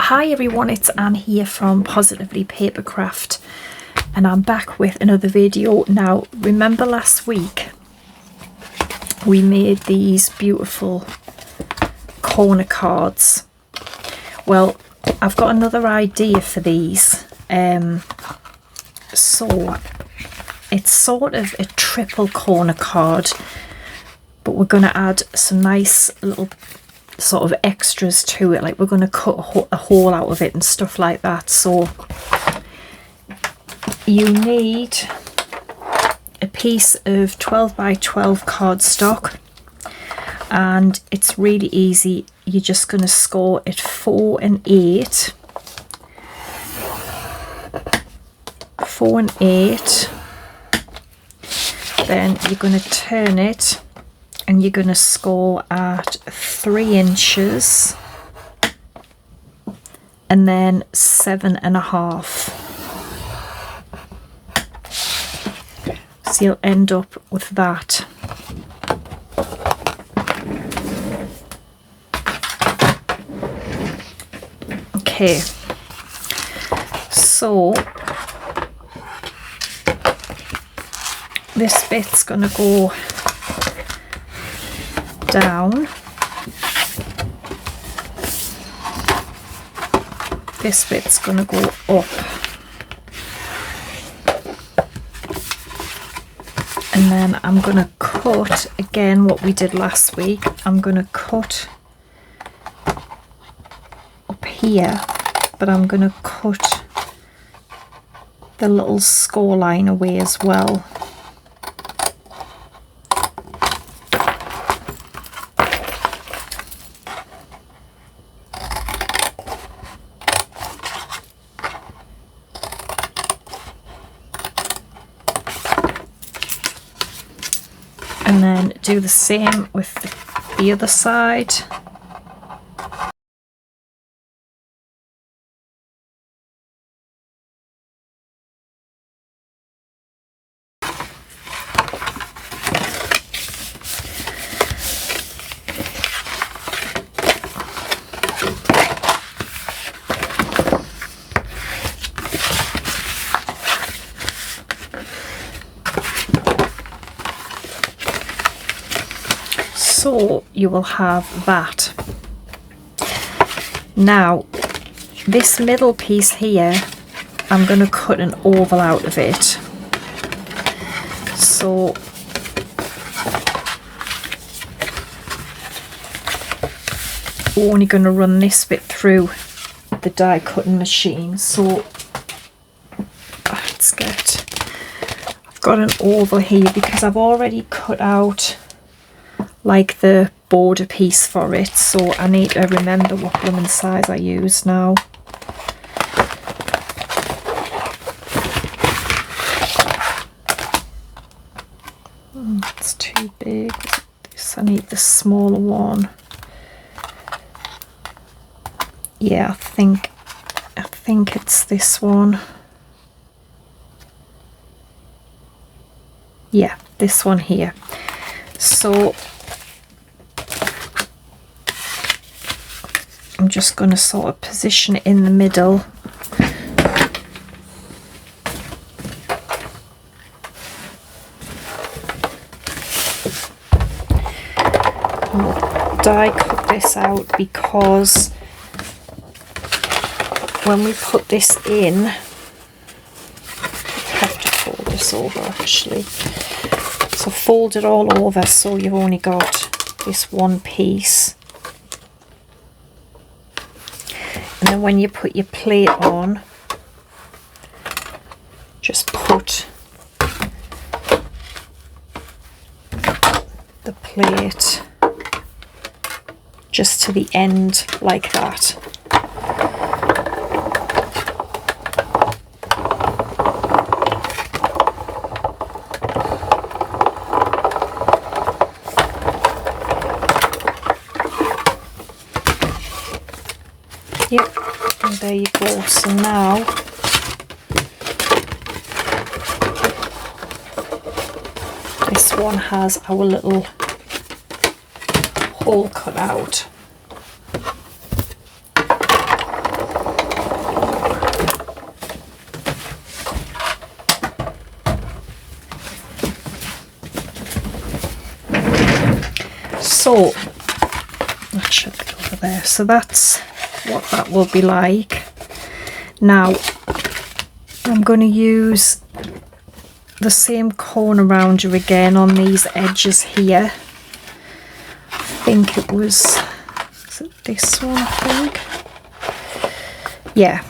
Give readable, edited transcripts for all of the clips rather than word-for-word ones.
Hi everyone, it's Anne here from Positively Papercraft, and I'm back with another video. Now, remember last week we made these beautiful corner cards? Well, I've got another idea for these. So it's sort of a triple corner card, but we're going to add some nice little sort of extras to it, like we're going to cut a hole out of it and stuff like that. So you need a piece of 12 by 12 cardstock, and it's really easy. You're just going to score it 4 and 8, 4 and 8. Then you're going to turn it and you're going to score at 3 inches and then 7.5. So you'll end up with that. Okay, so this bit's going to go down, this bit's going to go up, and then I'm going to cut again what we did last week. I'm going to cut up here, but I'm going to cut the little score line away as well. And then do the same with the other side. So you will have that. Now this middle piece here, I'm going to cut an oval out of it. So we're only going to run this bit through the die cutting machine. So let's get, I've got an oval here because I've already cut out like the border piece for it, so I need to remember what blooming size I use now. It's too big. This, I need the smaller one. Yeah, I think it's this one. Yeah, this one here. So I'm just going to sort of position it in the middle. I'll die cut this out because when we put this in, I have to fold this over actually. So fold it all over so you've only got this one piece. And then when you put your plate on, just put the plate just to the end like that. Yep, and there you go. So now this one has our little hole cut out. So that should be over there. So that's what that will be like. Now I'm going to use the same corner rounder again on these edges here. I think it was it this one, I think? Yeah.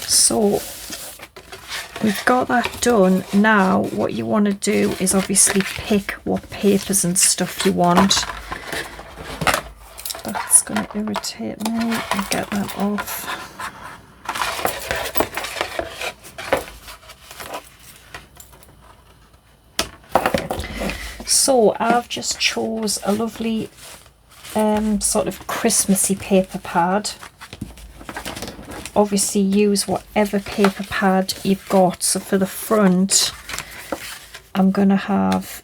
So we've got that done. Now what you want to do is obviously pick what papers and stuff you want. That's going to irritate me. I'll get that off. So I've just chose a lovely sort of Christmassy paper pad. Obviously use whatever paper pad you've got. So for the front, I'm going to have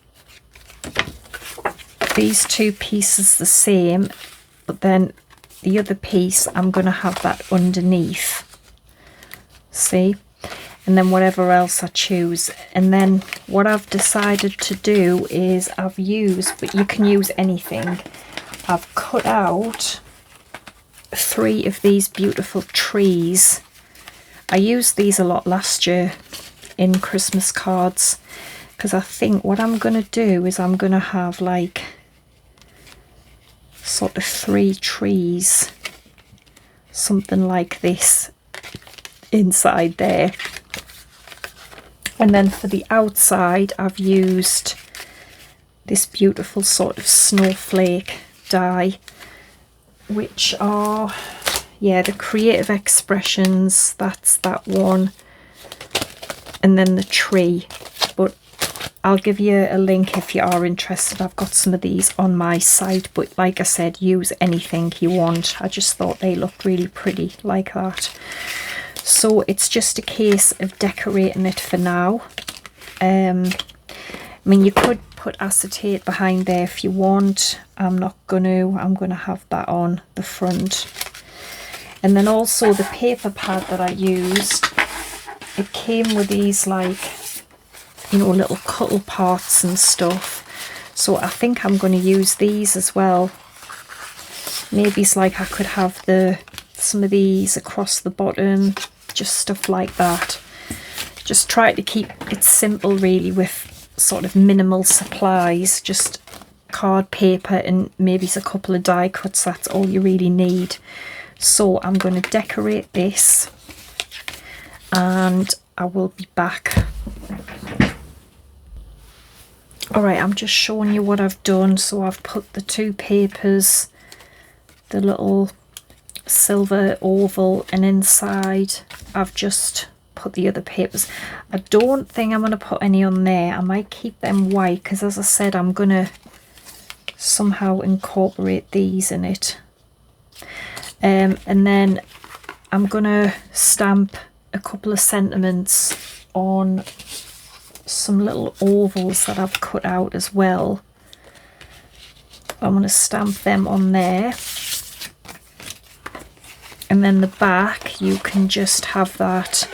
these two pieces the same, but then the other piece I'm going to have that underneath. See? And then whatever else I choose. And then what I've decided to do is I've used, but you can use anything, I've cut out 3 of these beautiful trees. I used these a lot last year in Christmas cards, because I think what I'm going to do is I'm going to have like sort of 3 trees, something like this inside there. And then for the outside I've used this beautiful sort of snowflake die, which are, yeah, the Creative Expressions, that's that one, and then the tree. But I'll give you a link if you are interested. I've got some of these on my site, but like I said, use anything you want. I just thought they looked really pretty like that. So it's just a case of decorating it for now. I mean, you could put acetate behind there if you want. I'm not going to. I'm going to have that on the front. And then also the paper pad that I used, it came with these, like, you know, little cuddle parts and stuff. So I think I'm going to use these as well. Maybe it's like I could have some of these across the bottom, just stuff like that. Just try to keep it simple really, with sort of minimal supplies, just card, paper, and maybe a couple of die cuts. That's all you really need. So I'm going to decorate this and I will be back. Alright, I'm just showing you what I've done. So I've put the 2 papers, the little silver oval, and inside I've just put the other papers. I don't think I'm going to put any on there. I might keep them white because, as I said, I'm going to somehow incorporate these in it. And then I'm going to stamp a couple of sentiments on some little ovals that I've cut out as well. I'm going to stamp them on there. And then the back, you can just have that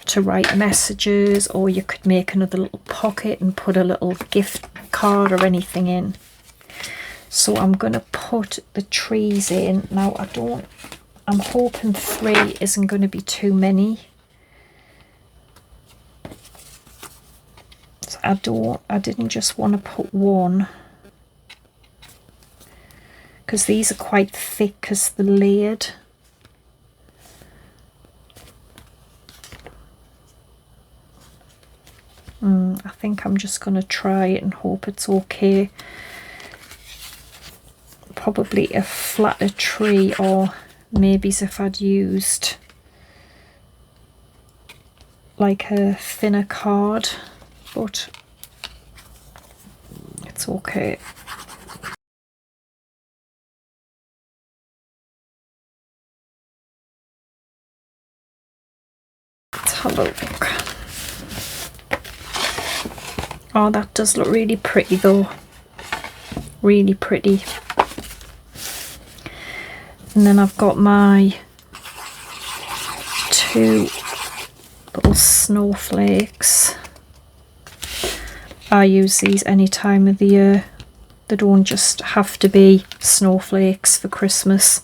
to write messages, or you could make another little pocket and put a little gift card or anything in. So I'm going to put the trees in. Now I'm hoping 3 isn't going to be too many. So I didn't just want to put 1, because these are quite thick because they're layered. I think I'm just going to try it and hope it's okay. Probably a flatter tree, or maybe if I'd used like a thinner card, but it's okay. Let's have a look. Oh, that does look really pretty though. Really pretty. And then I've got my 2 little snowflakes. I use these any time of the year. They don't just have to be snowflakes for Christmas.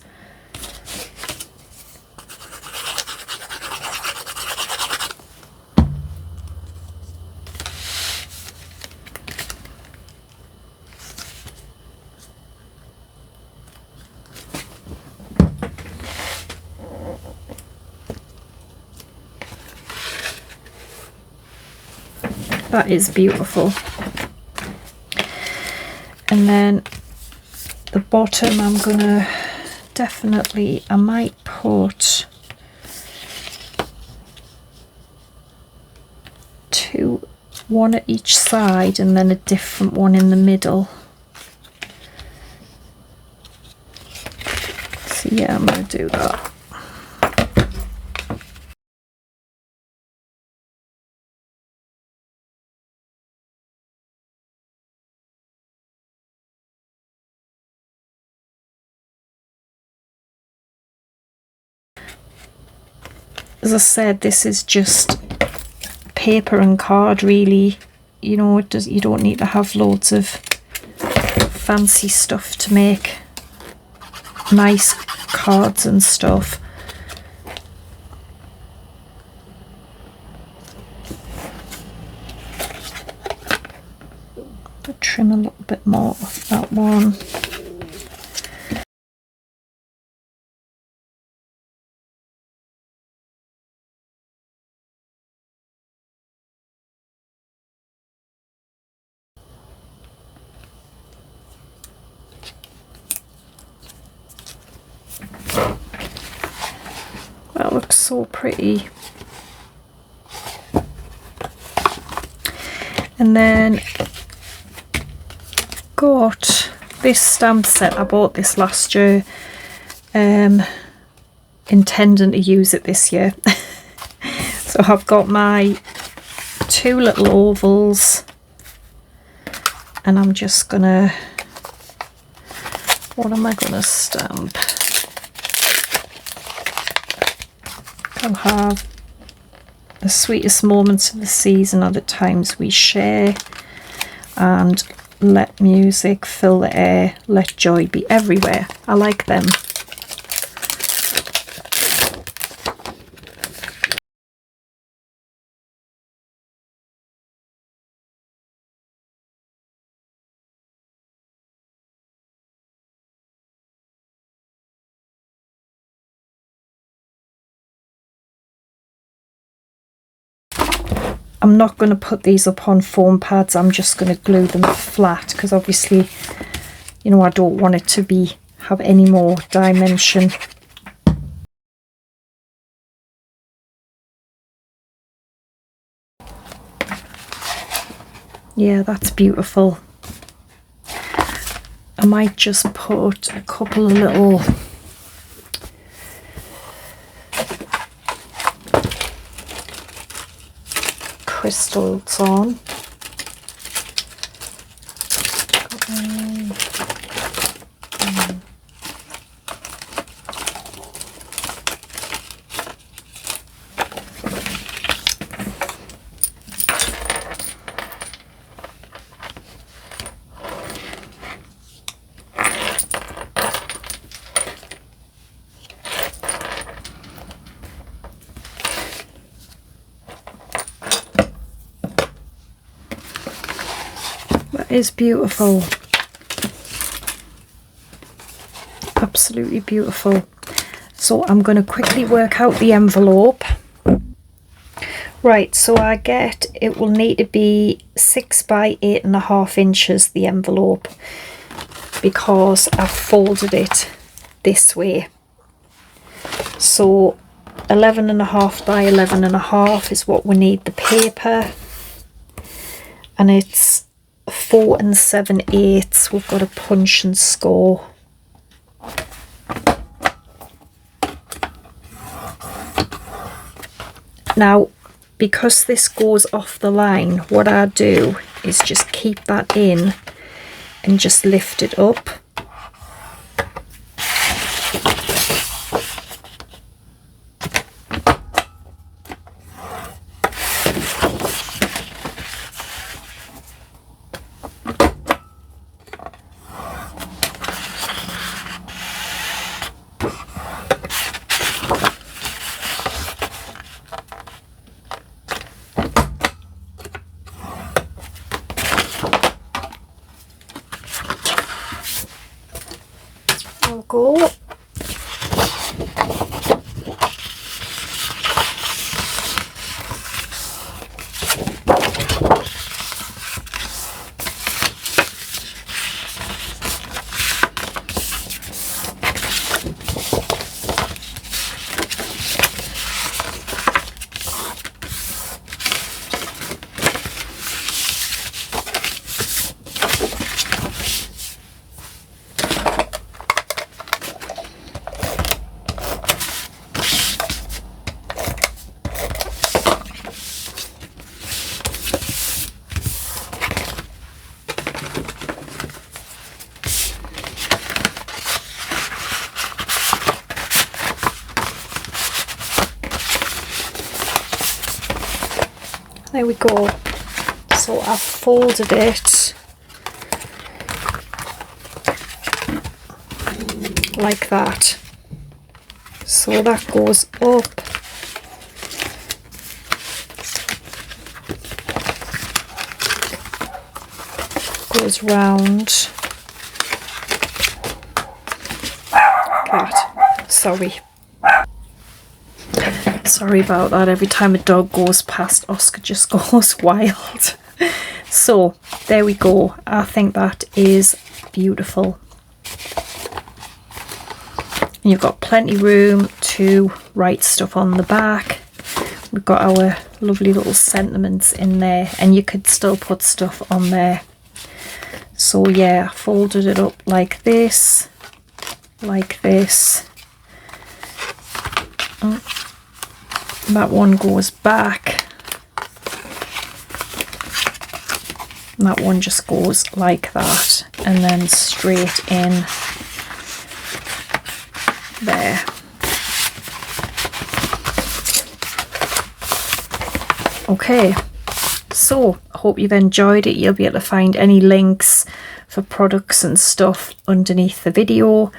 That is beautiful. And then the bottom, I'm gonna definitely, I might put 2, one at each side and then a different one in the middle. So yeah, I'm gonna do that. As I said, this is just paper and card, really. You know, you don't need to have loads of fancy stuff to make nice cards and stuff. I'll trim a little bit more off that one. That looks so pretty. And then got this stamp set. I bought this last year, intending to use it this year. So I've got my 2 little ovals, and I'm just gonna, what am I gonna stamp? I'll have the sweetest moments of the season are the times we share, and let music fill the air, let joy be everywhere. I like them. I'm not going to put these up on foam pads, I'm just going to glue them flat, because obviously, you know, I don't want it to have any more dimension. Yeah, that's beautiful. I might just put a couple of little crystals on. That is beautiful. Absolutely beautiful. So I'm going to quickly work out the envelope. Right, so I get it will need to be 6 by 8.5 inches, the envelope, because I've folded it this way. So 11.5 by 11.5 is what we need the paper, and it's 4 7/8. We've got to punch and score. Now, because this goes off the line, what I do is just keep that in and just lift it up. There we go. So I've folded it like that. So that goes up. Goes round. That. Sorry about that. Every time a dog goes past, Oscar just goes wild. So there we go. I think that is beautiful. And you've got plenty room to write stuff on the back. We've got our lovely little sentiments in there, and you could still put stuff on there. So yeah, I folded it up like this, like this. That one goes back. And that one just goes like that, and then straight in there. Okay, so I hope you've enjoyed it. You'll be able to find any links for products and stuff underneath the video,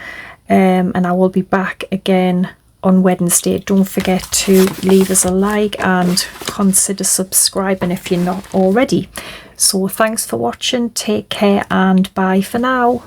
and I will be back again on Wednesday. Don't forget to leave us a like and consider subscribing if you're not already. So thanks for watching, take care, and bye for now.